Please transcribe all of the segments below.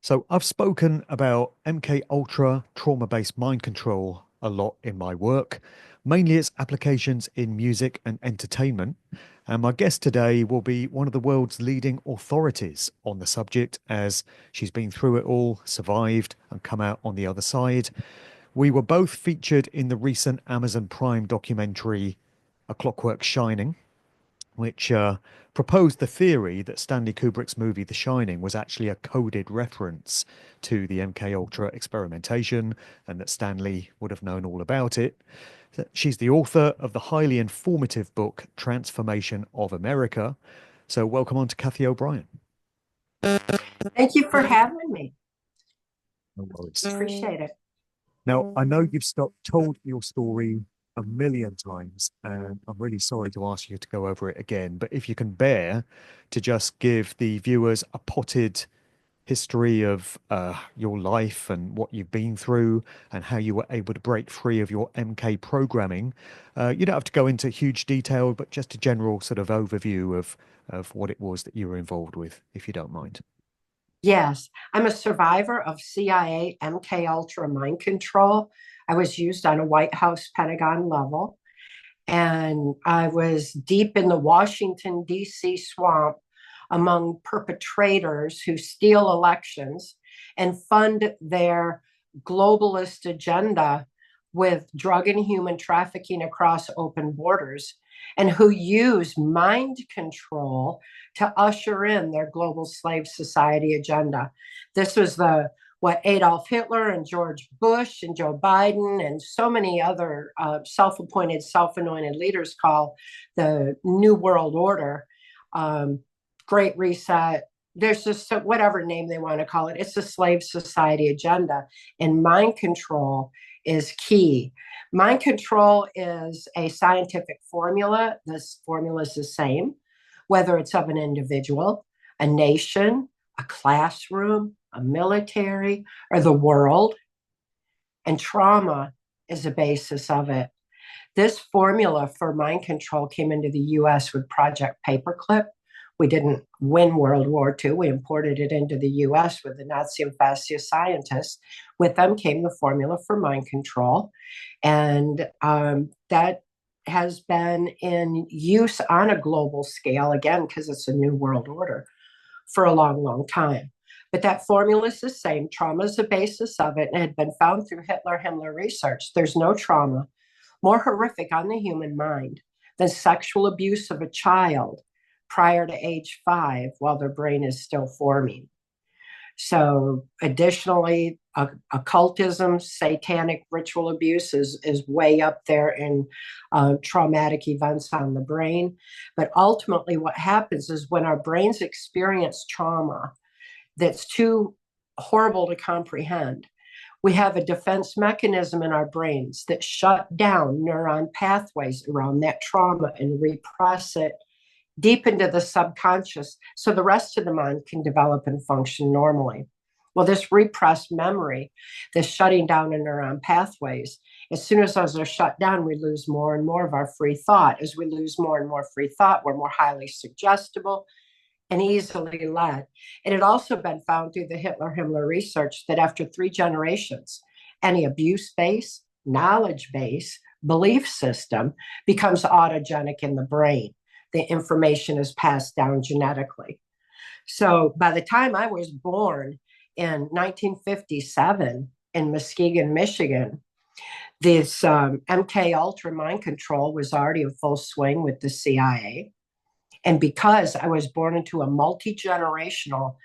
So I've spoken about MK Ultra trauma-based mind control a lot in my work, mainly its applications in music and entertainment. And my guest today will be one of the world's leading authorities on the subject, as she's been through it all, survived, and come out on the other side. We were both featured in the recent Amazon Prime documentary, A Clockwork Shining, which proposed the theory that Stanley Kubrick's movie The Shining was actually a coded reference to the MK Ultra experimentation, and that Stanley would have known all about it. She's the author of the highly informative book Transformation of America. So welcome on to Cathy O'Brien. Thank you for having me. No worries. Appreciate it. Now, I know you've told your story a million times, and I'm really sorry to ask you to go over it again, but if you can bear to just give the viewers a potted history of your life and what you've been through and how you were able to break free of your MK programming. You don't have to go into huge detail, but just a general sort of overview of what it was that you were involved with, if you don't mind. Yes, I'm a survivor of CIA MK Ultra mind control. I was used on a White House Pentagon level, and I was deep in the Washington, D.C. swamp among perpetrators who steal elections and fund their globalist agenda with drug and human trafficking across open borders, and who use mind control to usher in their global slave society agenda. This was the what Adolf Hitler and George Bush and Joe Biden and so many other self-appointed, self-anointed leaders call the New World Order, Great Reset. There's just whatever name they want to call it. It's a slave society agenda, and mind control is key. Mind control is a scientific formula. This formula is the same, whether it's of an individual, a nation, a classroom, a military, or the world. And trauma is the basis of it. This formula for mind control came into the US with Project Paperclip. We didn't win World War II. We imported it into the US with the Nazi and fascist scientists. With them came the formula for mind control. And that has been in use on a global scale, again, because it's a new world order, for a long, long time. But that formula is the same. Trauma is the basis of it, and it had been found through Hitler-Himmler research. There's no trauma more horrific on the human mind than sexual abuse of a child prior to age 5 while their brain is still forming. So additionally, occultism, satanic ritual abuse is way up there in traumatic events on the brain. But ultimately what happens is when our brains experience trauma that's too horrible to comprehend, we have a defense mechanism in our brains that shut down neuron pathways around that trauma and repress it deep into the subconscious so the rest of the mind can develop and function normally. Well, this repressed memory, this shutting down of neuron pathways, as soon as those are shut down, we lose more and more of our free thought. As we lose more and more free thought, we're more highly suggestible and easily led. It had also been found through the Hitler-Himmler research that after 3 generations, any abuse base, knowledge base, belief system becomes autogenic in the brain. The information is passed down genetically. So by the time I was born in 1957 in Muskegon, Michigan, this MK Ultra mind control was already in full swing with the CIA. And because I was born into a multi-generational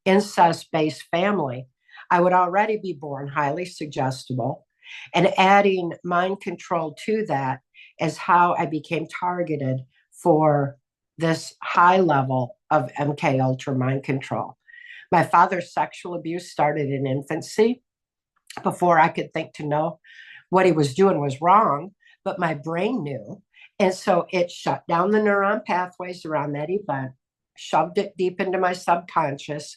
incest-based family, I would already be born highly suggestible. And adding mind control to that is how I became targeted for this high level of MK Ultra mind control. My father's sexual abuse started in infancy. Before I could think to know what he was doing was wrong, but my brain knew. And so it shut down the neuron pathways around that event, shoved it deep into my subconscious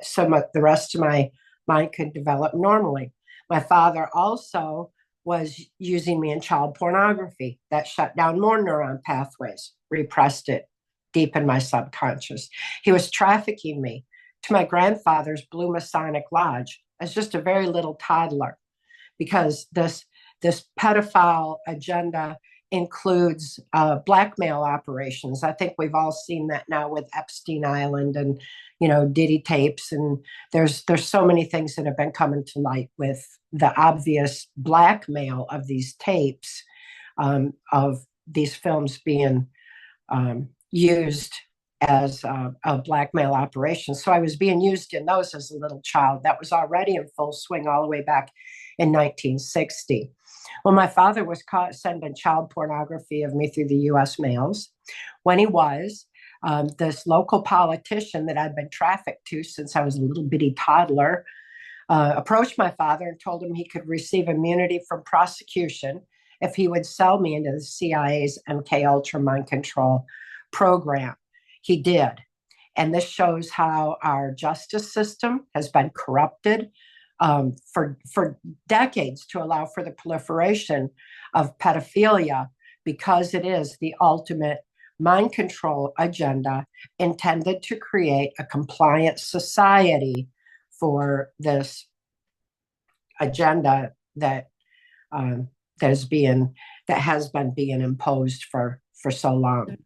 so the rest of my mind could develop normally. My father also was using me in child pornography. That shut down more neuron pathways, repressed it deep in my subconscious. He was trafficking me to my grandfather's Blue Masonic Lodge as just a very little toddler, because this pedophile agenda includes blackmail operations. I think we've all seen that now with Epstein Island and Diddy tapes, and there's so many things that have been coming to light with the obvious blackmail of these tapes, of these films being used as a blackmail operation. So I was being used in those as a little child. That was already in full swing all the way back in 1960. Well, my father was caught sending child pornography of me through the U.S. mails. When he was, this local politician that I'd been trafficked to since I was a little bitty toddler approached my father and told him he could receive immunity from prosecution if he would sell me into the CIA's MK Ultra mind control program. He did. And this shows how our justice system has been corrupted for decades to allow for the proliferation of pedophilia, because it is the ultimate mind control agenda intended to create a compliant society for this agenda that has been being imposed for so long.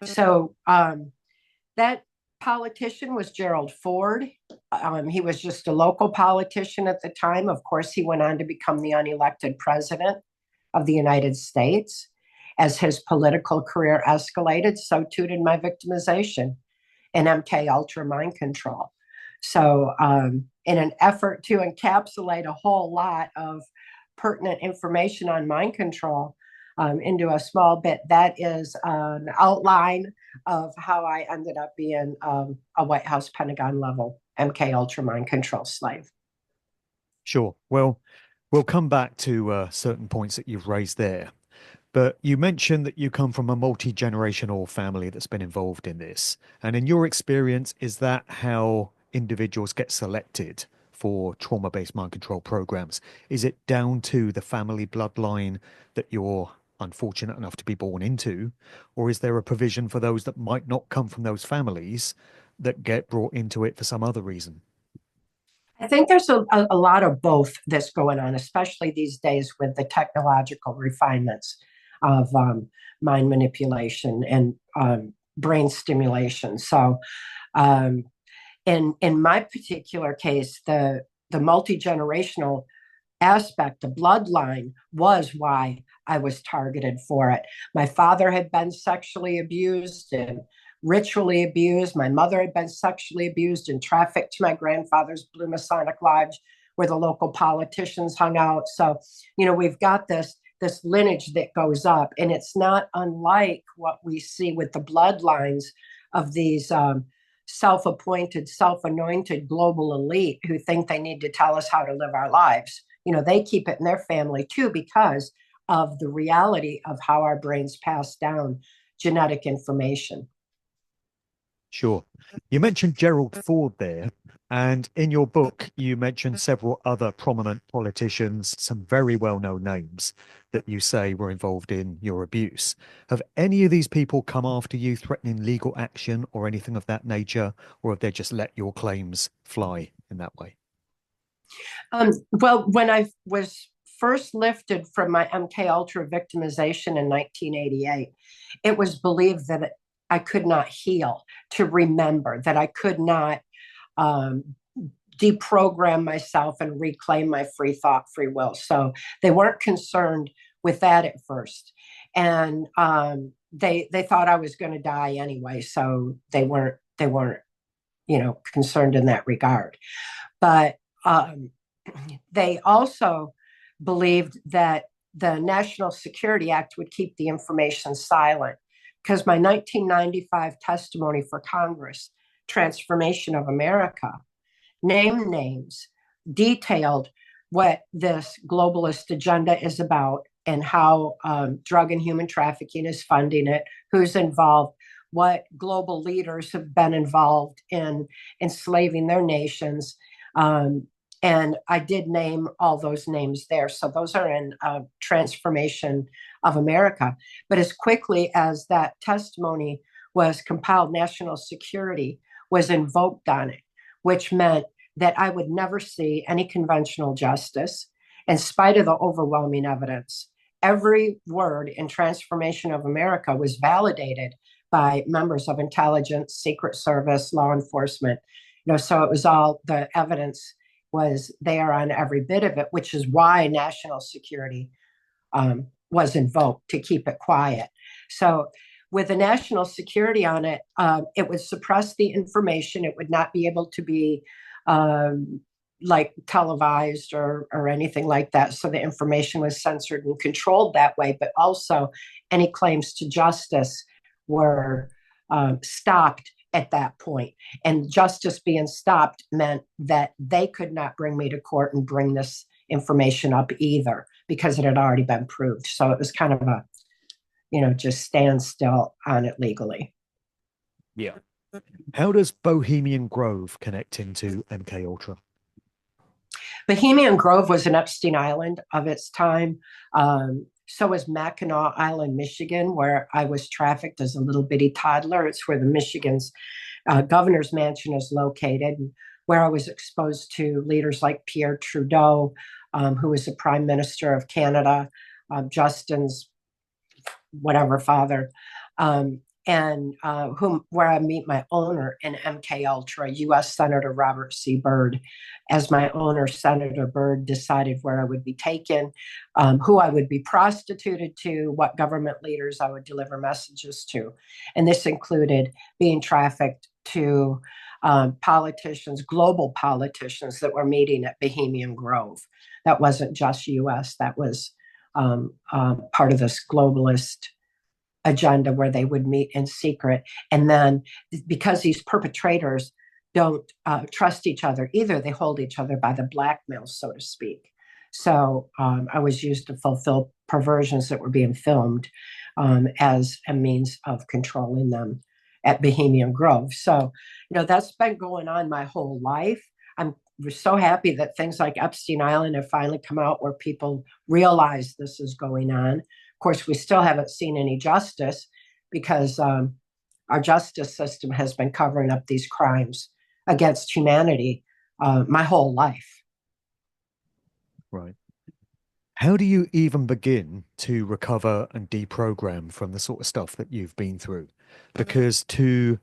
So that politician was Gerald Ford. He was just a local politician at the time. Of course, he went on to become the unelected president of the United States. As his political career escalated, so too did my victimization in MK Ultra mind control. So in an effort to encapsulate a whole lot of pertinent information on mind control into a small bit, that is an outline of how I ended up being a White House Pentagon level MK Ultra mind control slave. Sure. Well, we'll come back to certain points that you've raised there. But you mentioned that you come from a multi-generational family that's been involved in this. And in your experience, is that how individuals get selected for trauma-based mind control programs? Is it down to the family bloodline that you're unfortunate enough to be born into? Or is there a provision for those that might not come from those families that get brought into it for some other reason? I think there's a lot of both that's going on, especially these days with the technological refinements of mind manipulation and brain stimulation. So in my particular case, the multi-generational aspect, the bloodline, was why I was targeted for it. My father had been sexually abused and ritually abused. My mother had been sexually abused and trafficked to my grandfather's Blue Masonic Lodge, where the local politicians hung out. So, we've got this lineage that goes up, and it's not unlike what we see with the bloodlines of these self-appointed, self-anointed global elite who think they need to tell us how to live our lives. They keep it in their family too, because of the reality of how our brains pass down genetic information. Sure. You mentioned Gerald Ford there, and in your book, you mentioned several other prominent politicians, some very well-known names that you say were involved in your abuse. Have any of these people come after you threatening legal action or anything of that nature, or have they just let your claims fly in that way? Well, when I was first lifted from my MK Ultra victimization in 1988, it was believed that I could not heal, to remember, that I could not deprogram myself and reclaim my free thought, free will. So they weren't concerned with that at first. And they thought I was going to die anyway. So they weren't, concerned in that regard. But they also believed that the National Security Act would keep the information silent, because my 1995 testimony for Congress, Trance Formation of America, named names, detailed what this globalist agenda is about and how drug and human trafficking is funding it, who's involved, what global leaders have been involved in enslaving their nations. And I did name all those names there. So those are in Transformation of America. But as quickly as that testimony was compiled, national security was invoked on it. which meant that I would never see any conventional justice in spite of the overwhelming evidence. Every word in Transformation of America was validated by members of intelligence, Secret Service, law enforcement. So it was all the evidence was there on every bit of it, which is why national security was invoked to keep it quiet. So with the national security on it, it would suppress the information. It would not be able to be like televised or anything like that. So the information was censored and controlled that way, but also any claims to justice were stopped at that point. And justice being stopped meant that they could not bring me to court and bring this information up either because it had already been proved. So it was kind of a, just stand still on it legally. Yeah. How does Bohemian Grove connect into MK Ultra? Bohemian Grove was an Epstein Island of its time. So was Mackinac Island, Michigan, where I was trafficked as a little bitty toddler. It's where the Michigan's governor's mansion is located, where I was exposed to leaders like Pierre Trudeau, who was the Prime Minister of Canada, Justin's whatever father, where I meet my owner in MK Ultra, U.S. Senator Robert C. Byrd. As my owner, Senator Byrd, decided where I would be taken, who I would be prostituted to, what government leaders I would deliver messages to. And this included being trafficked to politicians, global politicians that were meeting at Bohemian Grove. That wasn't just U.S., that was part of this globalist agenda where they would meet in secret. And then because these perpetrators don't trust each other either, they hold each other by the blackmail, so to speak. So I was used to fulfill perversions that were being filmed as a means of controlling them at Bohemian Grove. So, that's been going on my whole life. I'm so happy that things like Epstein Island have finally come out where people realize this is going on. Of course, we still haven't seen any justice because our justice system has been covering up these crimes against humanity my whole life. Right. How do you even begin to recover and deprogram from the sort of stuff that you've been through? Because to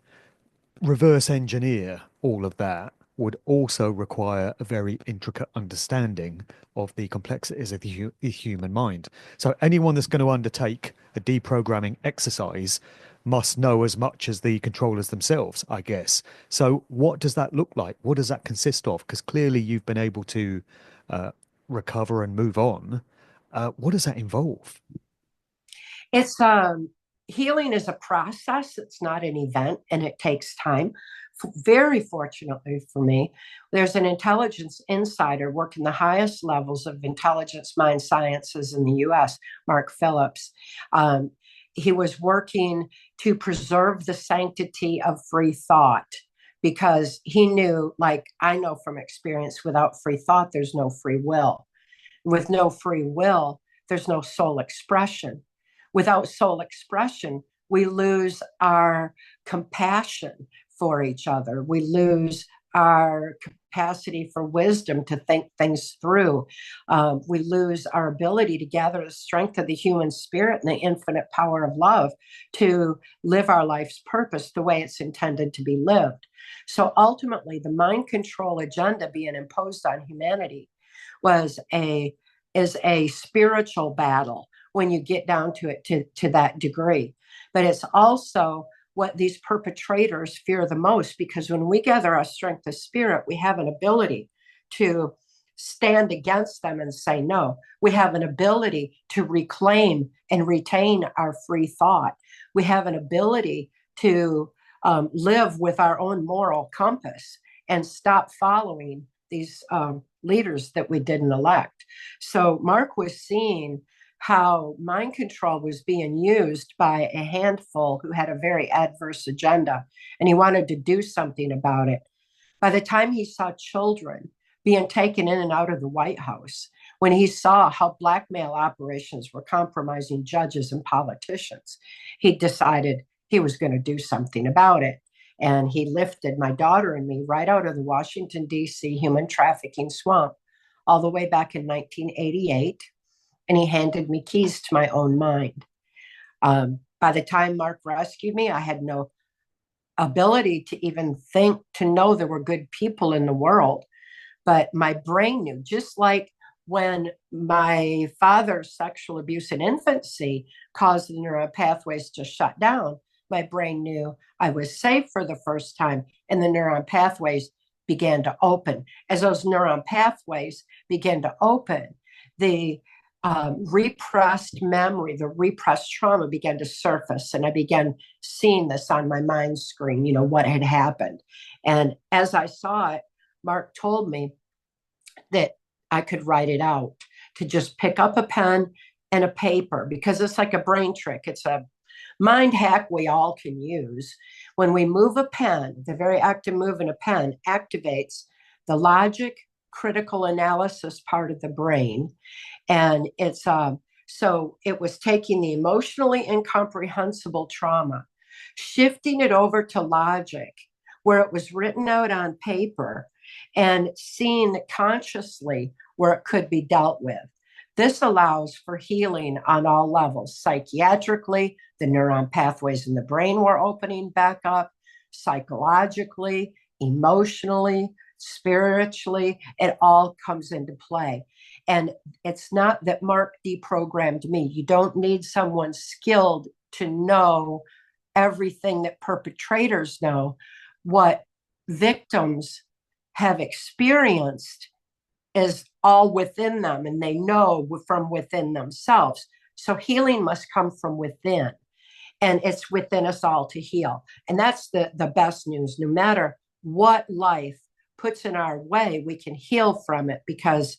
reverse engineer all of that would also require a very intricate understanding of the complexities of the human mind. So anyone that's going to undertake a deprogramming exercise must know as much as the controllers themselves, I guess. So what does that look like? What does that consist of? Because clearly you've been able to recover and move on. What does that involve? It's healing is a process. It's not an event, and it takes time. Very fortunately for me, there's an intelligence insider working the highest levels of intelligence mind sciences in the U.S., Mark Phillips. He was working to preserve the sanctity of free thought because he knew, like I know from experience, without free thought, there's no free will. With no free will, there's no soul expression. Without soul expression, we lose our compassion for each other. We lose our capacity for wisdom to think things through. We lose our ability to gather the strength of the human spirit and the infinite power of love to live our life's purpose the way it's intended to be lived. So ultimately, the mind control agenda being imposed on humanity is a spiritual battle when you get down to it to that degree. But it's also what these perpetrators fear the most, because when we gather our strength of spirit, we have an ability to stand against them and say no. We have an ability to reclaim and retain our free thought. We have an ability to live with our own moral compass and stop following these leaders that we didn't elect. So Mark was seeing how mind control was being used by a handful who had a very adverse agenda, and he wanted to do something about it. By the time he saw children being taken in and out of the White House, when he saw how blackmail operations were compromising judges and politicians, he decided he was going to do something about it. And he lifted my daughter and me right out of the Washington, D.C. human trafficking swamp all the way back in 1988. And he handed me keys to my own mind. By the time Mark rescued me, I had no ability to even think to know there were good people in the world. But my brain knew, just like when my father's sexual abuse in infancy caused the neural pathways to shut down, my brain knew I was safe for the first time, and the neuron pathways began to open. As those neuron pathways began to open, the repressed memory, the repressed trauma began to surface. And I began seeing this on my mind screen, what had happened. And as I saw it, Mark told me that I could write it out, to just pick up a pen and a paper, because it's like a brain trick. It's a mind hack we all can use. When we move a pen, the very act of moving a pen activates the logic, critical analysis part of the brain. And so it was taking the emotionally incomprehensible trauma, shifting it over to logic, where it was written out on paper, and seeing consciously where it could be dealt with. This allows for healing on all levels. Psychiatrically, the neuron pathways in the brain were opening back up. Psychologically, emotionally, spiritually, it all comes into play. And it's not that Mark deprogrammed me. You don't need someone skilled to know everything that perpetrators know. What victims have experienced is all within them, and they know from within themselves. So healing must come from within, and it's within us all to heal. And that's the best news. No matter what life puts in our way, we can heal from it, because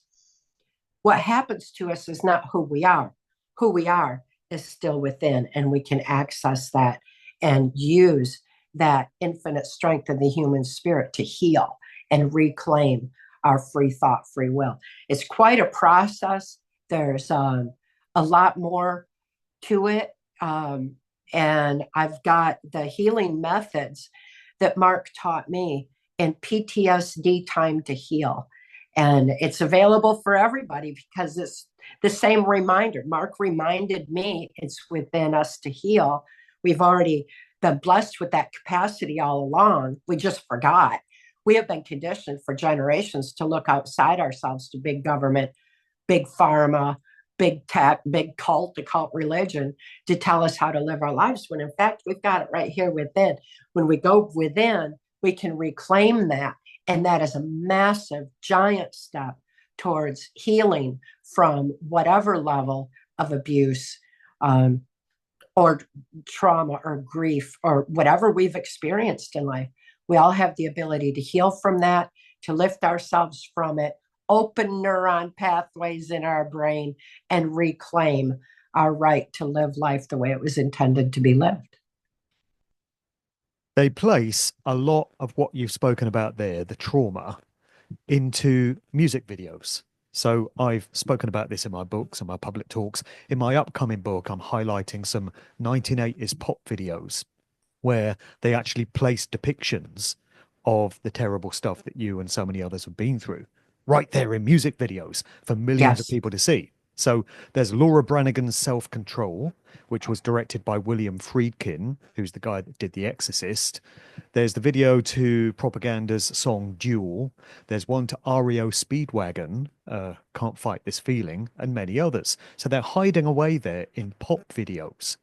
what happens to us is not who we are. Who we are is still within, and we can access that and use that infinite strength of the human spirit to heal and reclaim our free thought, free will. It's quite a process. There's a lot more to it. And I've got the healing methods that Mark taught me in PTSD Time to Heal. And it's available for everybody, because it's the same reminder. Mark reminded me it's within us to heal. We've already been blessed with that capacity all along. We just forgot. We have been conditioned for generations to look outside ourselves to big government, big pharma, big tech, big cult, occult religion to tell us how to live our lives, when in fact, we've got it right here within. When we go within, we can reclaim that. And that is a massive, giant step towards healing from whatever level of abuse or trauma or grief or whatever we've experienced in life. We all have the ability to heal from that, to lift ourselves from it, open neuron pathways in our brain, and reclaim our right to live life the way it was intended to be lived. They place a lot of what you've spoken about there, the trauma, into music videos. So I've spoken about this in my books and my public talks. In my upcoming book, I'm highlighting some 1980s pop videos where they actually place depictions of the terrible stuff that you and so many others have been through right there in music videos for millions of Yes. people to see. So there's Laura Branigan's Self Control, which was directed by William Friedkin, who's the guy that did The Exorcist. There's the video to Propaganda's song Duel. There's one to REO Speedwagon, Can't Fight This Feeling, and many others. So they're hiding away there in pop videos.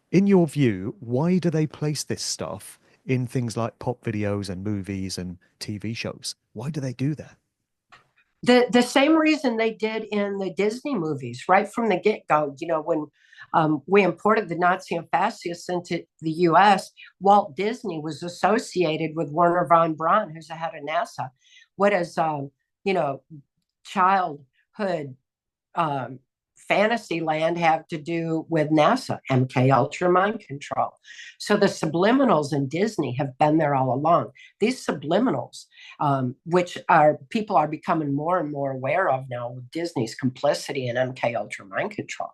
In your view, why do they place this stuff in things like pop videos and movies and TV shows? Why do they do that? The same reason they did in the Disney movies, right from the get-go. When we imported the Nazi and fascists into the US, Walt Disney was associated with Werner von Braun, who's the head of NASA. What does childhood fantasy land have to do with NASA? MK Ultra mind control. So the subliminals in Disney have been there all along. These subliminals, which people are becoming more and more aware of now with Disney's complicity in MK Ultra mind control.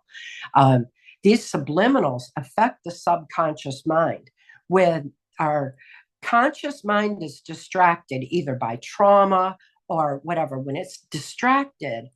These subliminals affect the subconscious mind with our conscious mind is distracted either by trauma or whatever. When it's distracted,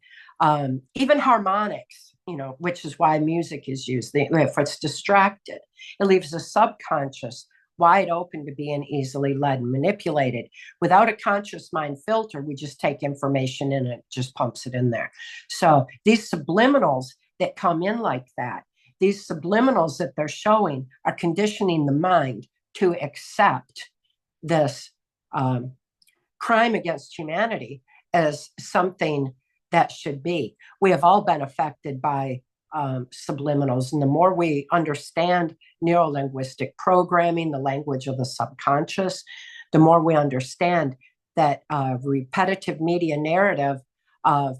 even harmonics, which is why music is used, if it's distracted, it leaves the subconscious wide open to being easily led and manipulated. Without a conscious mind filter, we just take information in and it just pumps it in there. So these subliminals that come in like that, these subliminals that they're showing are conditioning the mind to accept this crime against humanity as something that should be. We have all been affected by subliminals. And the more we understand neurolinguistic programming, the language of the subconscious, the more we understand that repetitive media narrative of,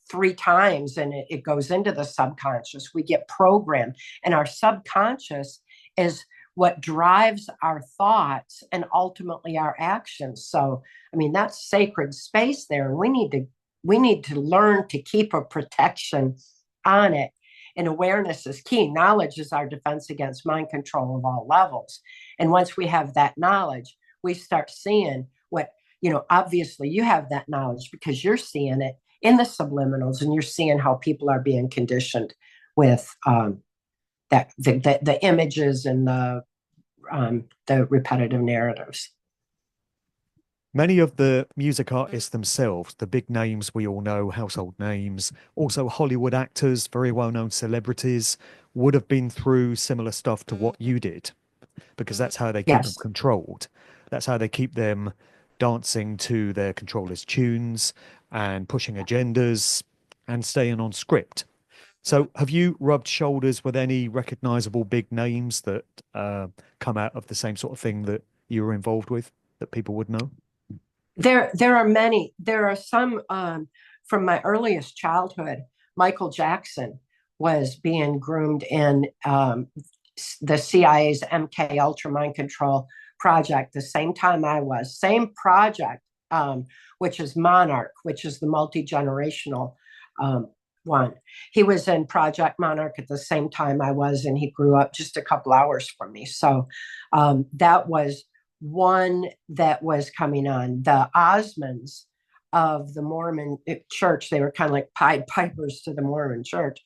3 times and it goes into the subconscious. We get programmed, and our subconscious is what drives our thoughts and ultimately our actions. So, I mean, that's sacred space there. And we need to learn to keep a protection on it. And awareness is key. Knowledge is our defense against mind control of all levels. And once we have that knowledge, we start seeing what, obviously you have that knowledge because you're seeing it in the subliminals, and you're seeing how people are being conditioned with the images and the repetitive narratives. Many of the music artists themselves, the big names we all know, household names, also Hollywood actors, very well-known celebrities, would have been through similar stuff to what you did, because that's how they keep them Yes. controlled. That's how they keep them dancing to their controllers' tunes and pushing agendas and staying on script. So have you rubbed shoulders with any recognizable big names that come out of the same sort of thing that you were involved with that people would know? There are many. There are some from my earliest childhood. Michael Jackson was being groomed in the CIA's MK Ultra Mind Control project the same time I was. Same project, which is Monarch, which is the multi-generational one. He was in Project Monarch at the same time I was, and he grew up just a couple hours from me. So that was one that was coming on. The Osmonds of the Mormon church, they were kind of like Pied Pipers to the Mormon church.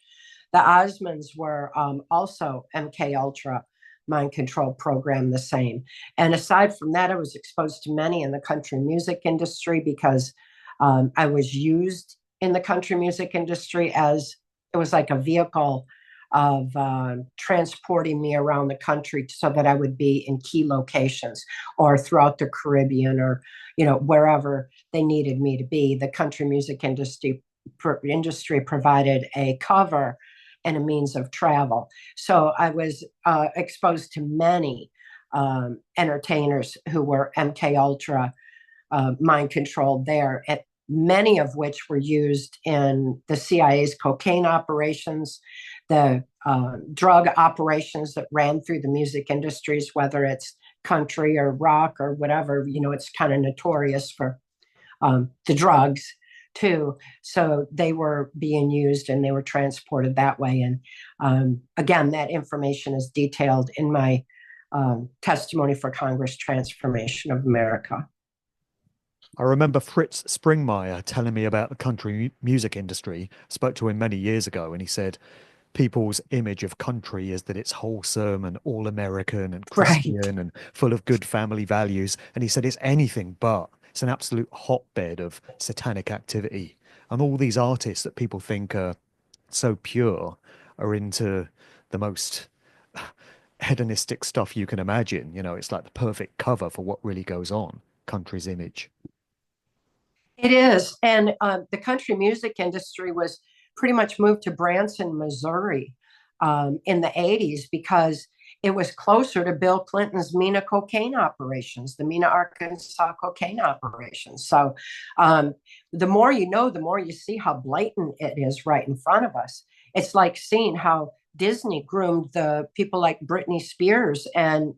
The Osmonds were also MK Ultra mind control program, the same. And aside from that, I was exposed to many in the country music industry because I was used in the country music industry as it was like a vehicle of transporting me around the country so that I would be in key locations or throughout the Caribbean or, wherever they needed me to be. The country music industry provided a cover and a means of travel. So I was exposed to many entertainers who were MK Ultra mind controlled there, at many of which were used in the CIA's cocaine operations, the drug operations that ran through the music industries, whether it's country or rock or whatever. It's kind of notorious for the drugs too. So they were being used and they were transported that way. And again, that information is detailed in my testimony for Congress, Trance Formation of America. I remember Fritz Springmeier telling me about the country music industry. I spoke to him many years ago, and he said people's image of country is that it's wholesome and all American and Right. Christian and full of good family values. And he said it's anything but. It's an absolute hotbed of satanic activity. And all these artists that people think are so pure are into the most hedonistic stuff you can imagine. It's like the perfect cover for what really goes on, country's image. It is. And the country music industry was pretty much moved to Branson, Missouri in the 80s because it was closer to Bill Clinton's Mena cocaine operations, the Mena, Arkansas cocaine operations. So the more you know, the more you see how blatant it is right in front of us. It's like seeing how Disney groomed the people like Britney Spears and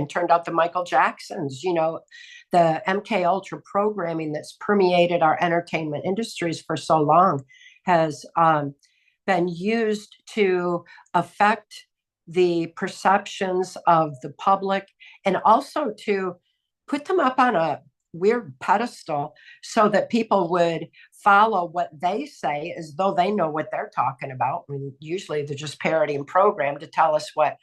turned out the Michael Jacksons. The MK Ultra programming that's permeated our entertainment industries for so long has been used to affect the perceptions of the public and also to put them up on a weird pedestal so that people would follow what they say as though they know what they're talking about. I mean, usually they're just parodying program to tell us what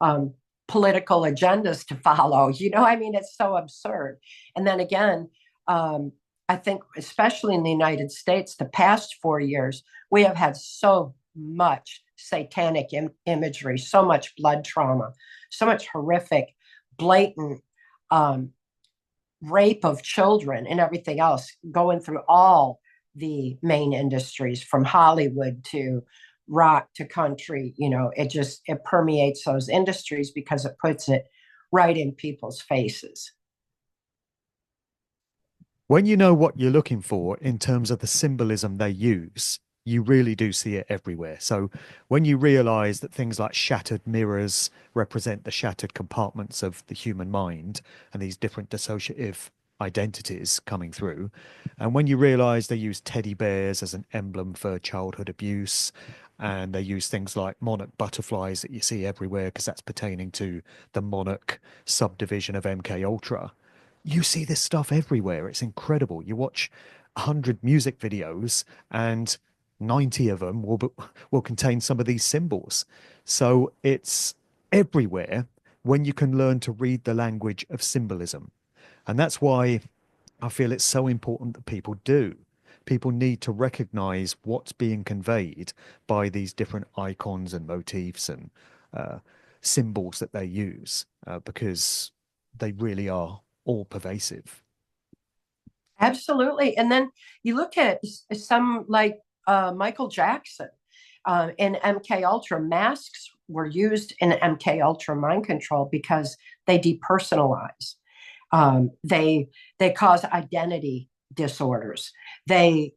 um, political agendas to follow. I mean, it's so absurd. And then again, I think, especially in the United States, the past 4 years, we have had so much satanic imagery, so much blood trauma, so much horrific, blatant um, rape of children and everything else going through all the main industries from Hollywood to rock to country. It permeates those industries because it puts it right in people's faces. When you know what you're looking for in terms of the symbolism they use, you really do see it everywhere. So when you realize that things like shattered mirrors represent the shattered compartments of the human mind and these different dissociative identities coming through, and when you realize they use teddy bears as an emblem for childhood abuse, and they use things like monarch butterflies that you see everywhere because that's pertaining to the monarch subdivision of MK Ultra, you see this stuff everywhere. It's incredible. You watch 100 music videos and 90 of them will contain some of these symbols. So it's everywhere when you can learn to read the language of symbolism. And that's why I feel it's so important that people do. People need to recognize what's being conveyed by these different icons and motifs and uh, symbols that they use, because they really are all pervasive. Absolutely. And then you look at some like Michael Jackson in MK Ultra. Masks were used in MK Ultra mind control because they depersonalize. They cause identity disorders. They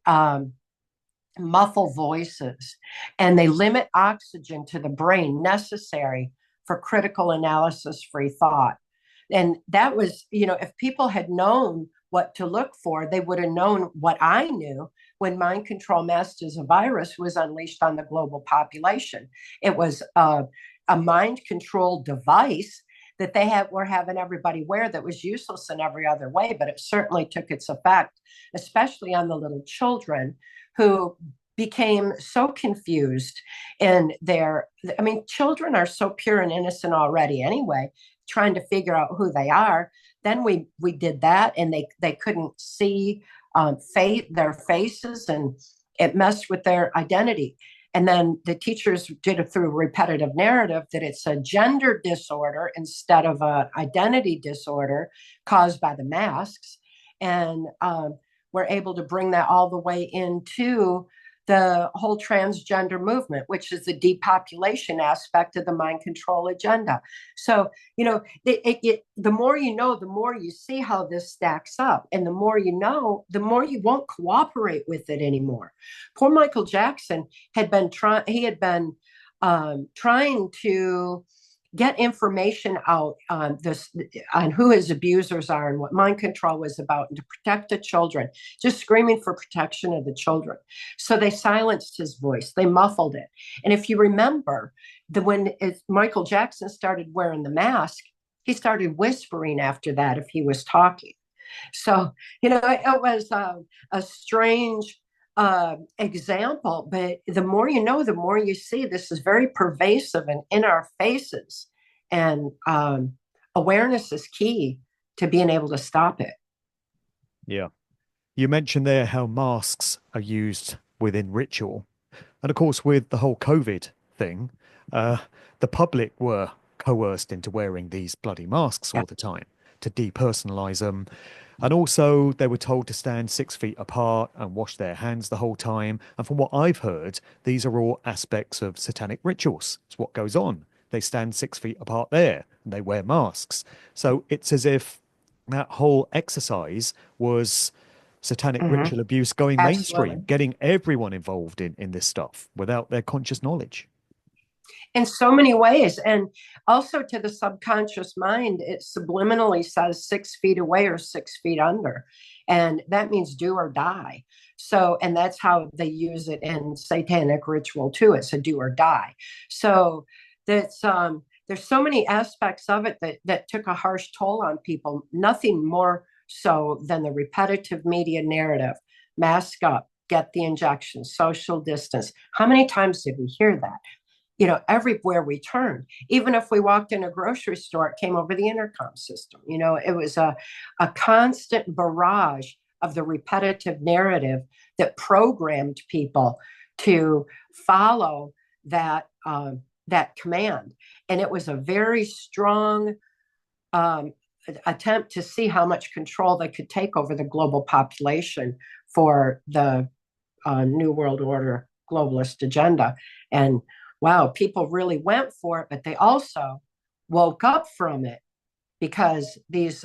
muffle voices, and they limit oxygen to the brain necessary for critical analysis free thought. And that was, if people had known what to look for, they would have known what I knew when mind control masked as a virus was unleashed on the global population. It was a mind control device that were having everybody wear that was useless in every other way, but it certainly took its effect, especially on the little children who became so confused in children are so pure and innocent already anyway, trying to figure out who they are. Then we did that, and they couldn't see their faces, and it messed with their identity. And then the teachers did it through repetitive narrative that it's a gender disorder instead of an identity disorder caused by the masks. And we're able to bring that all the way into the whole transgender movement, which is the depopulation aspect of the mind control agenda. So, the more you know, the more you see how this stacks up. And the more you know, the more you won't cooperate with it anymore. Poor Michael Jackson had been trying to get information out on who his abusers are and what mind control was about, and to protect the children, just screaming for protection of the children. So they silenced his voice, they muffled it. And if you remember, when Michael Jackson started wearing the mask, he started whispering after that if he was talking. So it was a strange example, but the more you know, the more you see this is very pervasive and in our faces. And awareness is key to being able to stop it. Yeah. You mentioned there how masks are used within ritual. And of course, with the whole COVID thing, uh, the public were coerced into wearing these bloody masks Yeah. all the time to depersonalize them. And also, they were told to stand 6 feet apart and wash their hands the whole time. And from what I've heard, these are all aspects of satanic rituals. It's what goes on. They stand 6 feet apart there and they wear masks. So it's as if that whole exercise was satanic Mm-hmm. ritual abuse going Absolutely. mainstream, getting everyone involved in this stuff without their conscious knowledge. In so many ways. And also to the subconscious mind, it subliminally says 6 feet away or 6 feet under. And that means do or die. So, and that's how they use it in satanic ritual too. It's a do or die. So that's, there's so many aspects of it that took a harsh toll on people. Nothing more so than the repetitive media narrative: mask up, get the injection, social distance. How many times did we hear that? Everywhere we turned, even if we walked in a grocery store, it came over the intercom system. It was a constant barrage of the repetitive narrative that programmed people to follow that command. And it was a very strong um, attempt to see how much control they could take over the global population for the New World Order globalist agenda. And wow, people really went for it, but they also woke up from it because these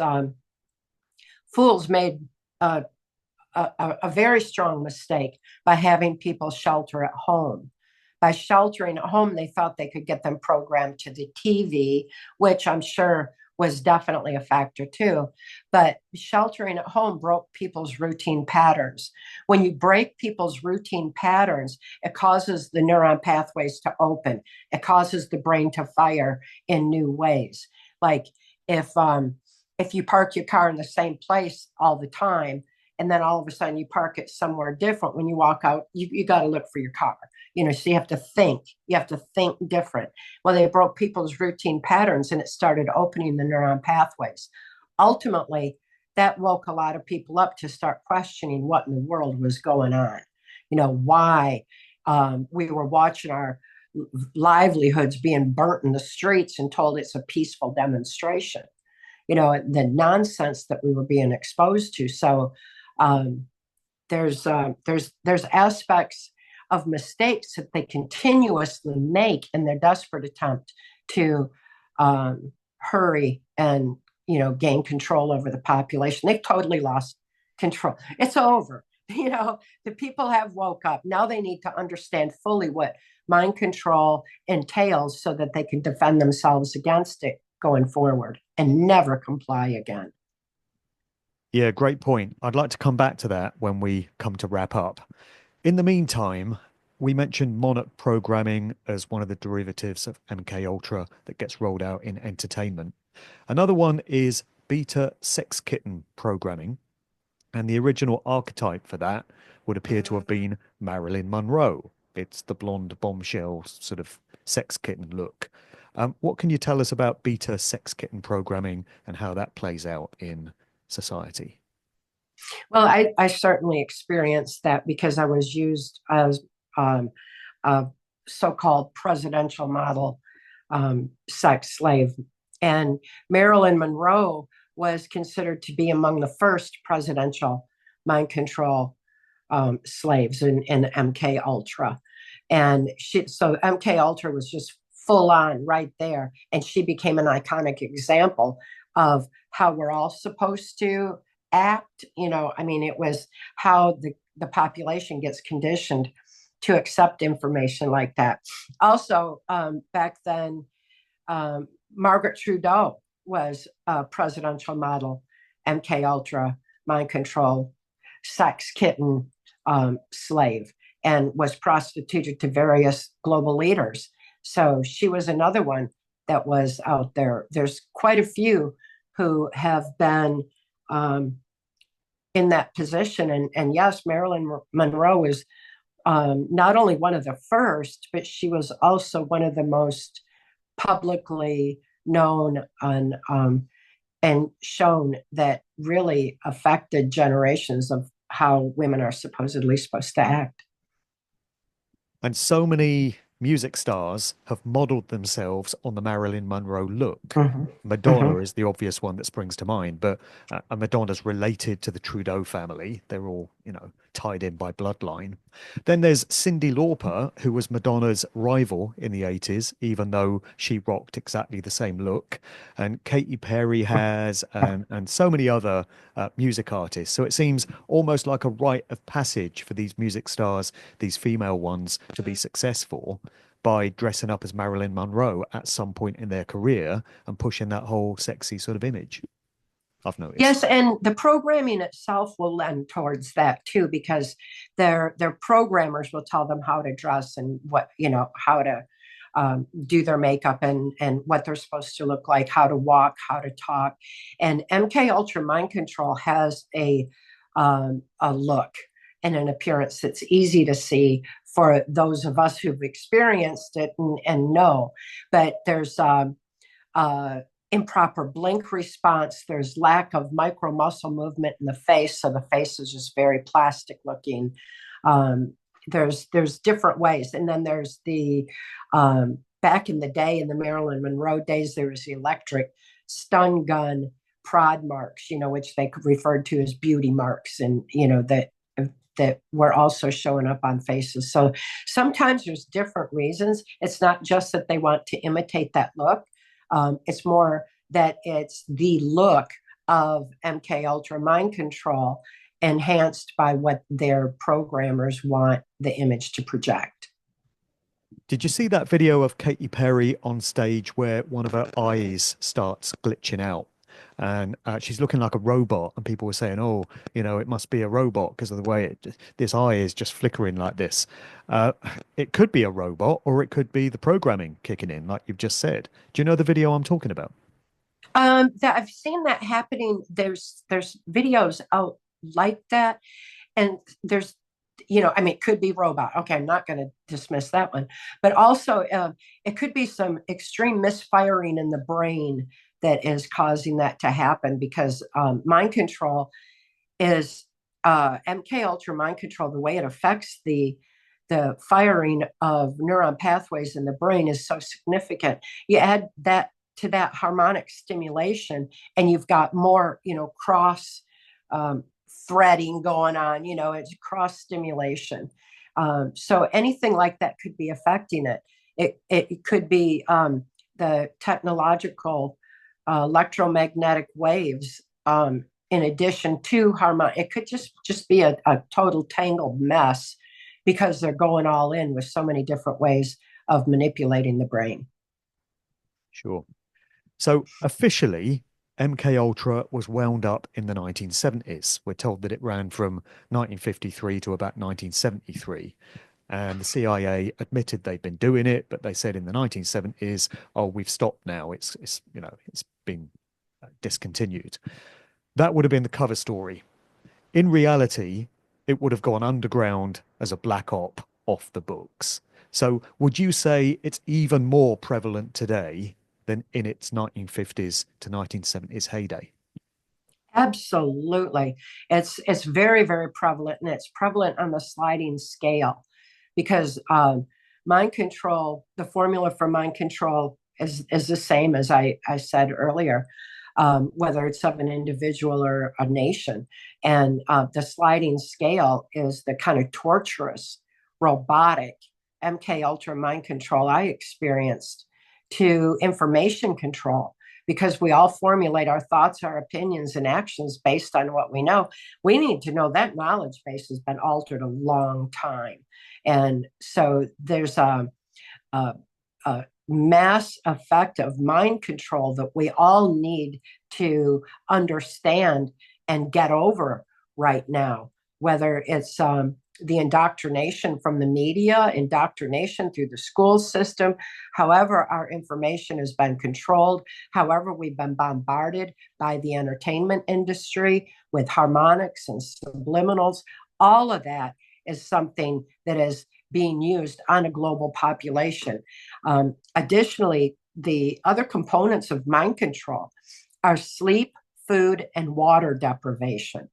fools made a very strong mistake by having people shelter at home. By sheltering at home, they thought they could get them programmed to the TV, which I'm sure was definitely a factor too. But sheltering at home broke people's routine patterns. When you break people's routine patterns, it causes the neuron pathways to open. It causes the brain to fire in new ways. Like if you park your car in the same place all the time, and then all of a sudden you park it somewhere different, when you walk out, you got to look for your car. So you have to think different. Well, they broke people's routine patterns and it started opening the neuron pathways. Ultimately, that woke a lot of people up to start questioning what in the world was going on. Why we were watching our livelihoods being burnt in the streets and told it's a peaceful demonstration. The nonsense that we were being exposed to. So there's aspects of mistakes that they continuously make in their desperate attempt to hurry and gain control over the population. They've totally lost control. It's over. The people have woke up. Now they need to understand fully what mind control entails so that they can defend themselves against it going forward and never comply again. Yeah, great point. I'd like to come back to that when we come to wrap up. In the meantime, we mentioned monarch programming as one of the derivatives of MK Ultra that gets rolled out in entertainment. Another one is beta sex kitten programming, and the original archetype for that would appear to have been Marilyn Monroe. It's the blonde bombshell sort of sex kitten look. What can you tell us about beta sex kitten programming and how that plays out in society? Well, I certainly experienced that because I was used as a so-called presidential model sex slave. And Marilyn Monroe was considered to be among the first presidential mind control slaves in MK Ultra. And so MK Ultra was just full on right there. And she became an iconic example of how we're all supposed to act. It was how the population gets conditioned to accept information like that. Also, back then, Margaret Trudeau was a presidential model, MK Ultra, mind control, sex kitten slave, and was prostituted to various global leaders. So she was another one that was out there. There's quite a few who have been in that position. And yes, Marilyn Monroe is not only one of the first, but she was also one of the most publicly known and shown that really affected generations of how women are supposedly supposed to act. And so many music stars have modeled themselves on the Marilyn Monroe look. Mm-hmm. Madonna Mm-hmm. is the obvious one that springs to mind, but Madonna's related to the Trudeau family. They're all, tied in by bloodline. Then there's Cyndi Lauper, who was Madonna's rival in the 80s, even though she rocked exactly the same look. And Katy Perry has, and so many other music artists. So it seems almost like a rite of passage for these music stars, these female ones, to be successful by dressing up as Marilyn Monroe at some point in their career and pushing that whole sexy sort of image. I've noticed. Yes, and the programming itself will lend towards that too, because their programmers will tell them how to dress and how to do their makeup and what they're supposed to look like, how to walk, how to talk. And MK Ultra Mind Control has a look and an appearance that's easy to see for those of us who've experienced it and know. But there's improper blink response. There's lack of micro muscle movement in the face, so the face is just very plastic looking. There's different ways, and then there's the back in the day, in the Marilyn Monroe days, there was the electric stun gun prod marks, which they referred to as beauty marks, and that were also showing up on faces. So sometimes there's different reasons. It's not just that they want to imitate that look. It's more that it's the look of MK Ultra Mind Control enhanced by what their programmers want the image to project. Did you see that video of Katy Perry on stage where one of her eyes starts glitching out? And she's looking like a robot, and people were saying, "Oh, it must be a robot because of the way this eye is just flickering like this." It could be a robot, or it could be the programming kicking in, like you've just said. Do you know the video I'm talking about? That I've seen that happening. There's videos out like that, and there's it could be robot. Okay, I'm not going to dismiss that one, but also it could be some extreme misfiring in the brain that is causing that to happen, because mind control is MK Ultra Mind Control. The way it affects the firing of neuron pathways in the brain is so significant. You add that to that harmonic stimulation, and you've got more, cross threading going on. It's cross stimulation. So anything like that could be affecting it. It could be the technological electromagnetic waves, in addition to harmonic. It could just be a total tangled mess, because they're going all in with so many different ways of manipulating the brain. Sure. So officially, MK Ultra was wound up in the 1970s. We're told that it ran from 1953 to about 1973. And the CIA admitted they'd been doing it, but they said in the 1970s, "Oh, we've stopped now. It's been discontinued." That would have been the cover story. In reality, it would have gone underground as a black op off the books. So would you say it's even more prevalent today than in its 1950s to 1970s heyday? Absolutely. It's very, very prevalent, and it's prevalent on the sliding scale, because mind control, the formula for mind control is the same as I said earlier, whether it's of an individual or a nation. And the sliding scale is the kind of torturous, robotic MK Ultra mind control I experienced to information control, because we all formulate our thoughts, our opinions, and actions based on what we know. We need to know that knowledge base has been altered a long time. And so there's a mass effect of mind control that we all need to understand and get over right now, whether it's the indoctrination from the media, indoctrination through the school system, however our information has been controlled, however we've been bombarded by the entertainment industry with harmonics and subliminals. All of that is something that is being used on a global population. Additionally, the other components of mind control are sleep, food, and water deprivation.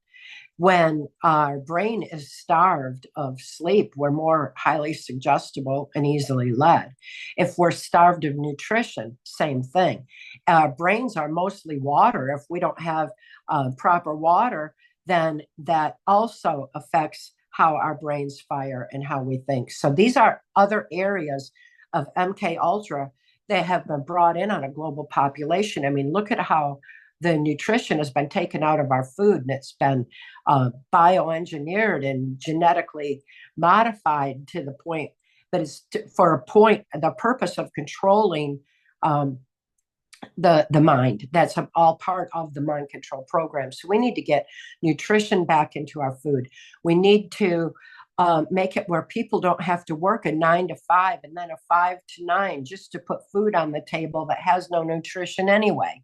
When our brain is starved of sleep, we're more highly suggestible and easily led. If we're starved of nutrition, same thing. Our brains are mostly water. If we don't have proper water, then that also affects how our brains fire and how we think. So these are other areas of MK Ultra that have been brought in on a global population. I mean, look at how the nutrition has been taken out of our food, and it's been bioengineered and genetically modified to the point that it's the purpose of controlling the mind. That's all part of the mind control program. So we need to get nutrition back into our food. We need to make it where people don't have to work a 9 to 5 and then a 5 to 9 just to put food on the table that has no nutrition anyway.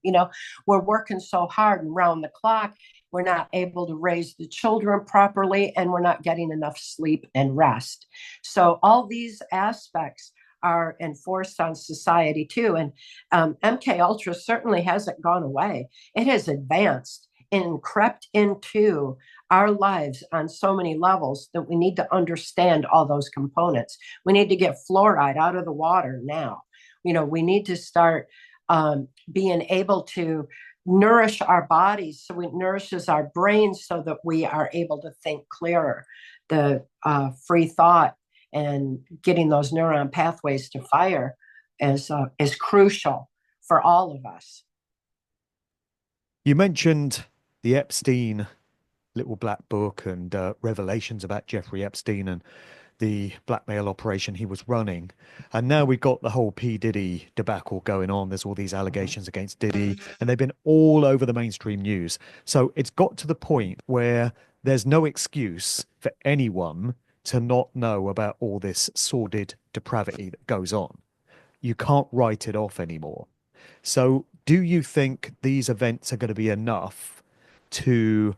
We're working so hard and round the clock. We're not able to raise the children properly, and we're not getting enough sleep and rest. So all these aspects are enforced on society too. And MK Ultra certainly hasn't gone away. It has advanced and crept into our lives on so many levels that we need to understand all those components. We need to get fluoride out of the water now. We need to start being able to nourish our bodies so it nourishes our brains so that we are able to think clearer. The free thought and getting those neuron pathways to fire is crucial for all of us. You mentioned the Epstein little black book and revelations about Jeffrey Epstein and the blackmail operation he was running. And now we've got the whole P. Diddy debacle going on. There's all these allegations against Diddy, and they've been all over the mainstream news. So it's got to the point where there's no excuse for anyone to not know about all this sordid depravity that goes on. You can't write it off anymore. So do you think these events are going to be enough to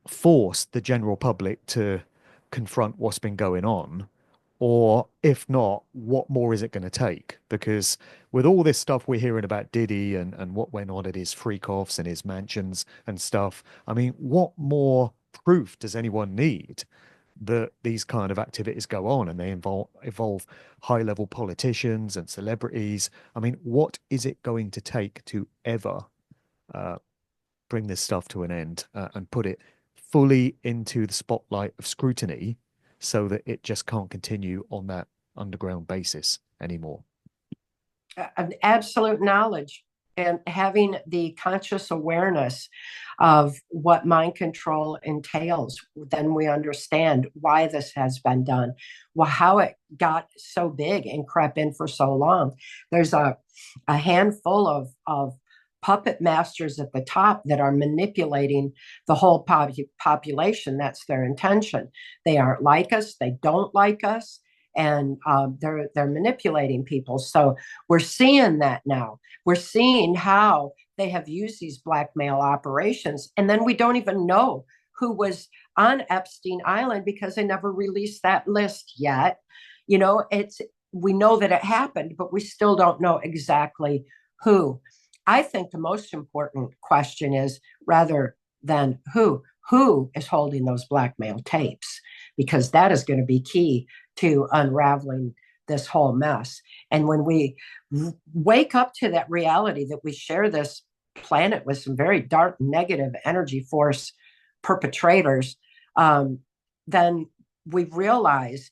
force the general public to confront what's been going on? Or if not, what more is it going to take? Because with all this stuff we're hearing about Diddy and what went on at his freak offs and his mansions and stuff, I mean, what more proof does anyone need that these kind of activities go on and they involve high level politicians and celebrities? I mean, what is it going to take to ever uh, bring this stuff to an end and put it fully into the spotlight of scrutiny so that it just can't continue on that underground basis anymore? An absolute knowledge and having the conscious awareness of what mind control entails, then we understand why this has been done, well, how it got so big and crept in for so long. There's a handful of puppet masters at the top that are manipulating the whole population. That's their intention. They aren't like us. They don't like us. And they're manipulating people. So we're seeing that now. We're seeing how they have used these blackmail operations. And then we don't even know who was on Epstein Island because they never released that list yet. We know that it happened, but we still don't know exactly who. I think the most important question is, rather than who is holding those blackmail tapes, because that is going to be key to unraveling this whole mess. And when we wake up to that reality that we share this planet with some very dark, negative energy force perpetrators, then we realize,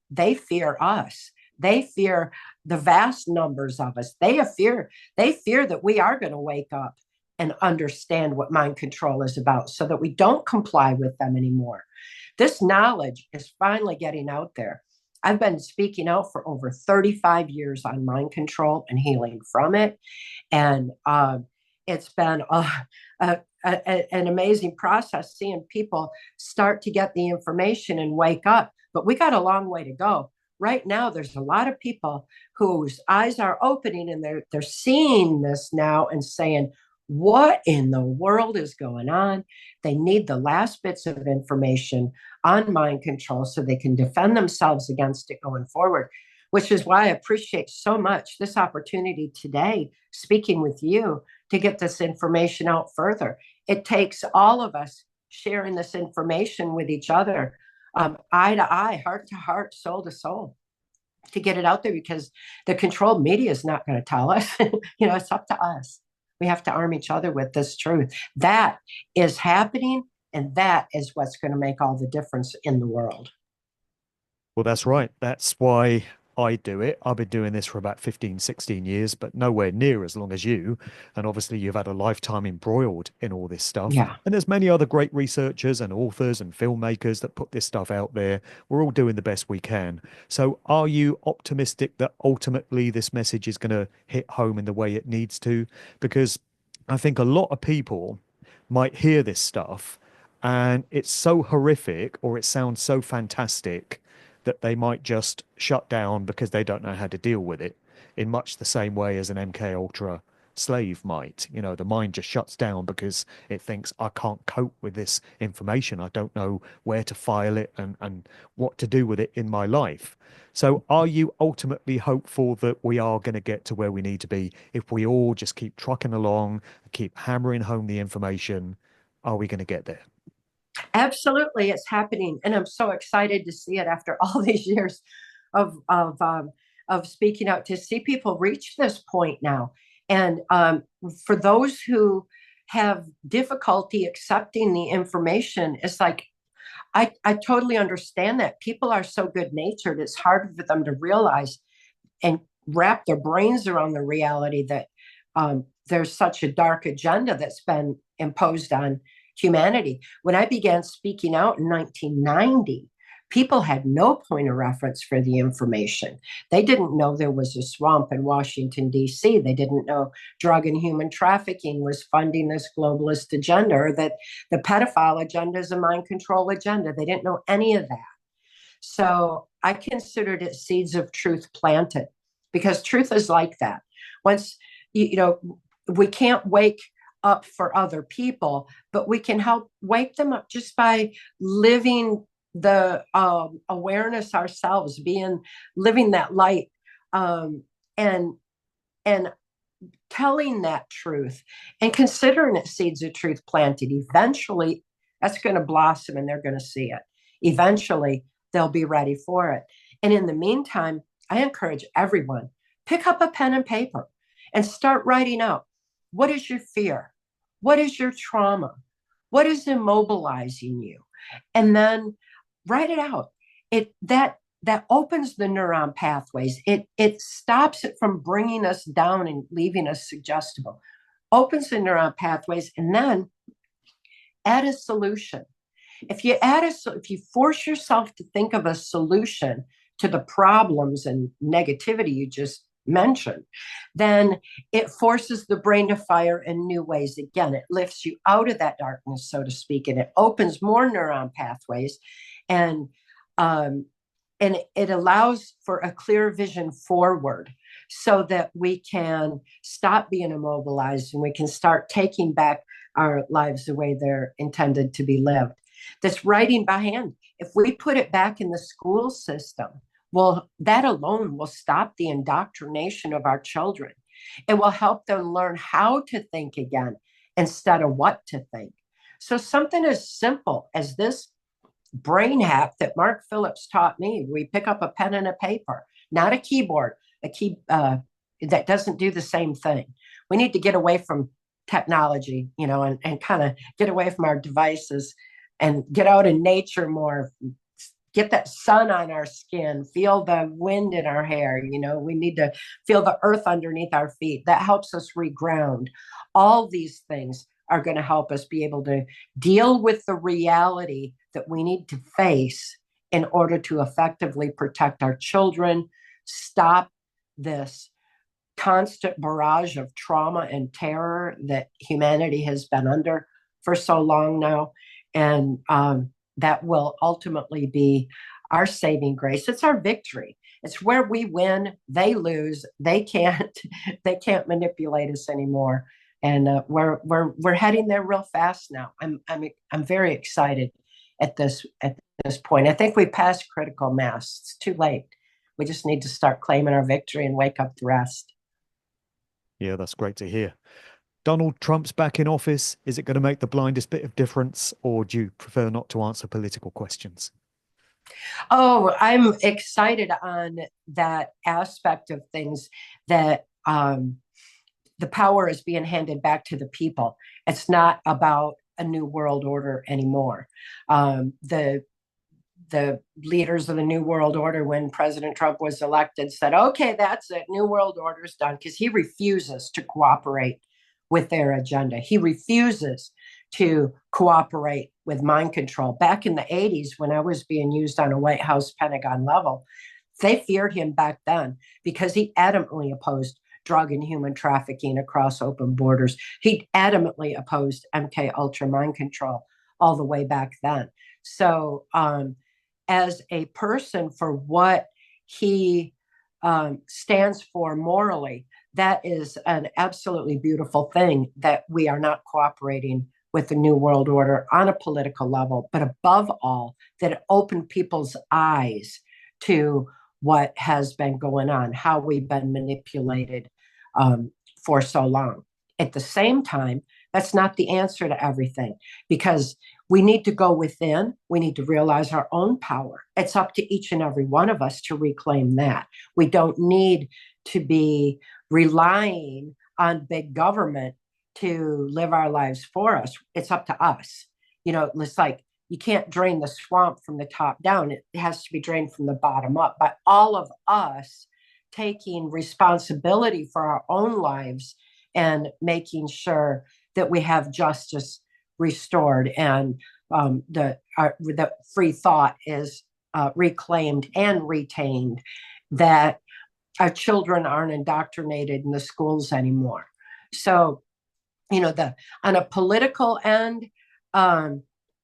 they fear us. They fear the vast numbers of us. They fear that we are going to wake up and understand what mind control is about so that we don't comply with them anymore. This knowledge is finally getting out there. I've been speaking out for over 35 years on mind control and healing from it. And it's been an amazing process seeing people start to get the information and wake up. But we got a long way to go. Right now, there's a lot of people whose eyes are opening and they're seeing this now and saying, what in the world is going on? They need the last bits of information on mind control so they can defend themselves against it going forward, which is why I appreciate so much this opportunity today, speaking with you, to get this information out further. It takes all of us sharing this information with each other, eye to eye, heart to heart, soul to soul, to get it out there, because the controlled media is not going to tell us. It's up to us. We have to arm each other with this truth. That is happening, and that is what's going to make all the difference in the world. Well, that's right. That's why I do it. I've been doing this for about 15, 16 years, but nowhere near as long as you. And obviously, you've had a lifetime embroiled in all this stuff. Yeah. And there's many other great researchers and authors and filmmakers that put this stuff out there. We're all doing the best we can. So are you optimistic that ultimately this message is going to hit home in the way it needs to? Because I think a lot of people might hear this stuff And it's so horrific, or it sounds so fantastic, that they might just shut down because they don't know how to deal with it, in much the same way as an MK Ultra slave might. You know, the mind just shuts down because it thinks, I can't cope with this information. I don't know where to file it and what to do with it in my life. So are you ultimately hopeful that we are going to get to where we need to be if we all just keep trucking along, keep hammering home the information? Are we going to get there? Absolutely, it's happening, and I'm so excited to see it after all these years of of um, of speaking out, to see people reach this point now. And for those who have difficulty accepting the information, it's like I totally understand that people are so good natured. It's hard for them to realize and wrap their brains around the reality that there's such a dark agenda that's been imposed on humanity. When I began speaking out in 1990, people had no point of reference for the information. They didn't know there was a swamp in Washington, D.C. They didn't know drug and human trafficking was funding this globalist agenda, or that the pedophile agenda is a mind control agenda. They didn't know any of that. So I considered it seeds of truth planted, because truth is like that. Once, you know, we can't wake up for other people, but we can help wake them up just by living the awareness ourselves, being living that light, and and telling that truth and considering it seeds of truth planted. Eventually, that's going to blossom and they're going to see it. Eventually, they'll be ready for it. And in the meantime, I encourage everyone, pick up a pen and paper and start writing out, what is your fear? What is your trauma? What is immobilizing you? And then write it out. That opens the neuron pathways. It stops it from bringing us down and leaving us suggestible. Opens the neuron pathways, and then add a solution. If you force yourself to think of a solution to the problems and negativity you just mentioned, then it forces the brain to fire in new ways. Again, it lifts you out of that darkness, so to speak, and it opens more neuron pathways, and um, and it allows for a clear vision forward, so that we can stop being immobilized and we can start taking back our lives the way they're intended to be lived. This writing by hand, if we put it back in the school system, well, that alone will stop the indoctrination of our children. It will help them learn how to think again instead of what to think. So something as simple as this brain hack that Mark Phillips taught me, we pick up a pen and a paper, not a keyboard, a key that doesn't do the same thing. We need to get away from technology, and kind of get away from our devices and get out in nature more, get that sun on our skin, feel the wind in our hair. We need to feel the earth underneath our feet. That helps us reground. All these things are going to help us be able to deal with the reality that we need to face in order to effectively protect our children, stop this constant barrage of trauma and terror that humanity has been under for so long now. And that will ultimately be our saving grace. It's our victory. It's where we win, they lose. They can't manipulate us anymore. And we're heading there real fast now. I'm very excited at this point. I think we passed critical mass. It's too late. We just need to start claiming our victory and wake up the rest. Yeah, that's great to hear. Donald Trump's back in office. Is it going to make the blindest bit of difference, or do you prefer not to answer political questions? Oh, I'm excited on that aspect of things, that the power is being handed back to the people. It's not about a new world order anymore. The leaders of the New World Order, when President Trump was elected, said, okay, that's it. New World Order's done, because he refuses to cooperate with their agenda. He refuses to cooperate with mind control. Back in the 80s, when I was being used on a White House Pentagon level, they feared him back then because he adamantly opposed drug and human trafficking across open borders. He adamantly opposed MK Ultra mind control. all the way back then. So, as a person, for what he stands for morally, that is an absolutely beautiful thing that we are not cooperating with the New World Order on a political level, but above all, that it opened people's eyes to what has been going on, how we've been manipulated for so long. At the same time, that's not the answer to everything, because we need to go within. We need to realize our own power. It's up to each and every one of us to reclaim that. We don't need to be relying on big government to live our lives for us. It's up to us. It's like you can't drain the swamp from the top down. It has to be drained from the bottom up. By all of us taking responsibility for our own lives and making sure that we have justice restored, and the free thought is reclaimed and retained, that our children aren't indoctrinated in the schools anymore. So, on a political end,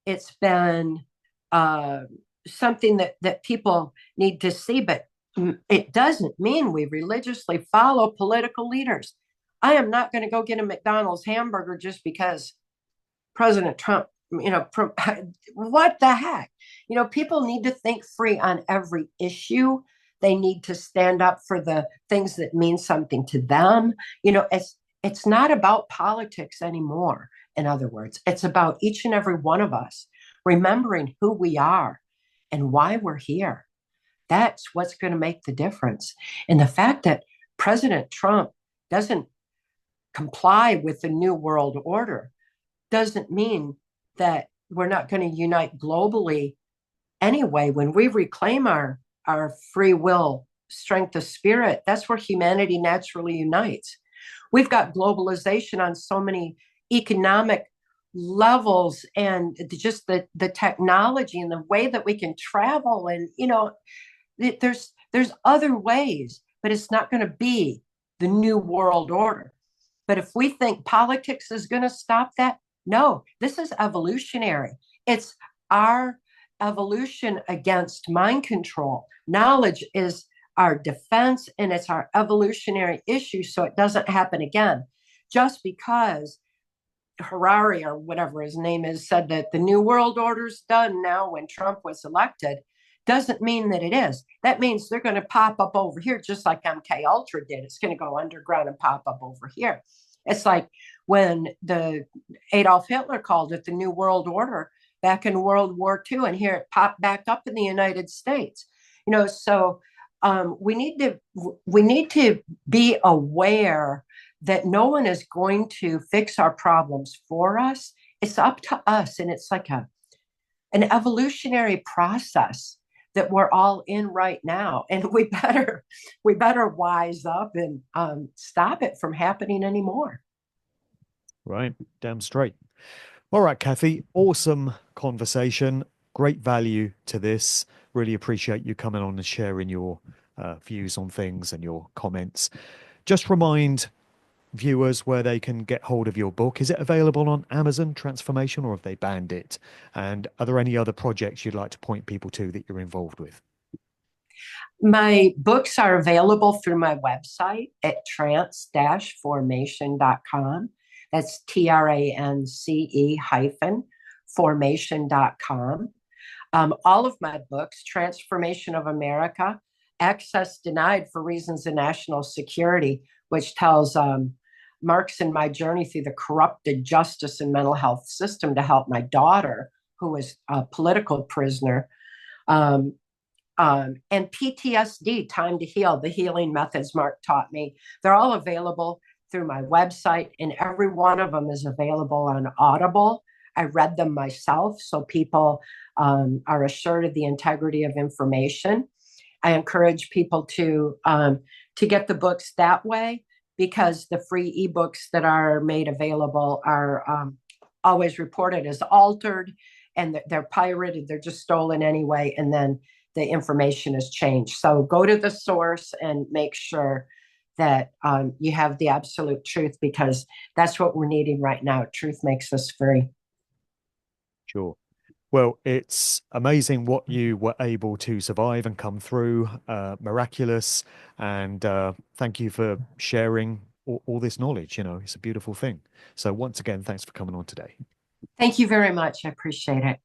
it's been something that people need to see, but it doesn't mean we religiously follow political leaders. I am not going to go get a McDonald's hamburger just because President Trump, what the heck? People need to think free on every issue. They need to stand up for the things that mean something to them. It's not about politics anymore. In other words, it's about each and every one of us remembering who we are and why we're here. That's what's going to make the difference. And the fact that President Trump doesn't comply with the New World Order doesn't mean that we're not going to unite globally anyway. When we reclaim our free will, strength of spirit, that's where humanity naturally unites. We've got globalization on so many economic levels, and just the technology and the way that we can travel, and there's other ways, but it's not going to be the New World Order. But if we think politics is going to stop that, no, this is evolutionary. It's our evolution against mind control. Knowledge is our defense, and it's our evolutionary issue, so it doesn't happen again. Just because Harari, or whatever his name is, said that the New World Order's done now when Trump was elected, doesn't mean that it is. That means they're going to pop up over here, just like MK Ultra did. It's going to go underground and pop up over here. It's like when the Adolf Hitler called it the New World Order back in World War II, and here it popped back up in the United States. So we need to be aware that no one is going to fix our problems for us. It's up to us, and it's like an evolutionary process that we're all in right now, and we better wise up and stop it from happening anymore. Right, damn straight. All right, Cathy, awesome conversation. Great value to this. Really appreciate you coming on and sharing your views on things and your comments. Just remind viewers where they can get hold of your book. Is it available on Amazon, Transformation, or have they banned it? And are there any other projects you'd like to point people to that you're involved with? My books are available through my website at trance-formation.com. That's TRANCE-formation.com. All of my books, Transformation of America, Access Denied for Reasons of National Security, which tells Marx and my journey through the corrupted justice and mental health system to help my daughter, who was a political prisoner, and PTSD, Time to Heal, the healing methods Mark taught me. They're all available through my website, and every one of them is available on Audible. I read them myself, so people are assured of the integrity of information. I encourage people to get the books that way, because the free ebooks that are made available are always reported as altered, and they're pirated. They're just stolen anyway, and then the information is changed. So go to the source and make sure that you have the absolute truth, because that's what we're needing right now. Truth makes us free. Sure. Well, it's amazing what you were able to survive and come through. Miraculous. And thank you for sharing all this knowledge. It's a beautiful thing. So, once again, thanks for coming on today. Thank you very much. I appreciate it.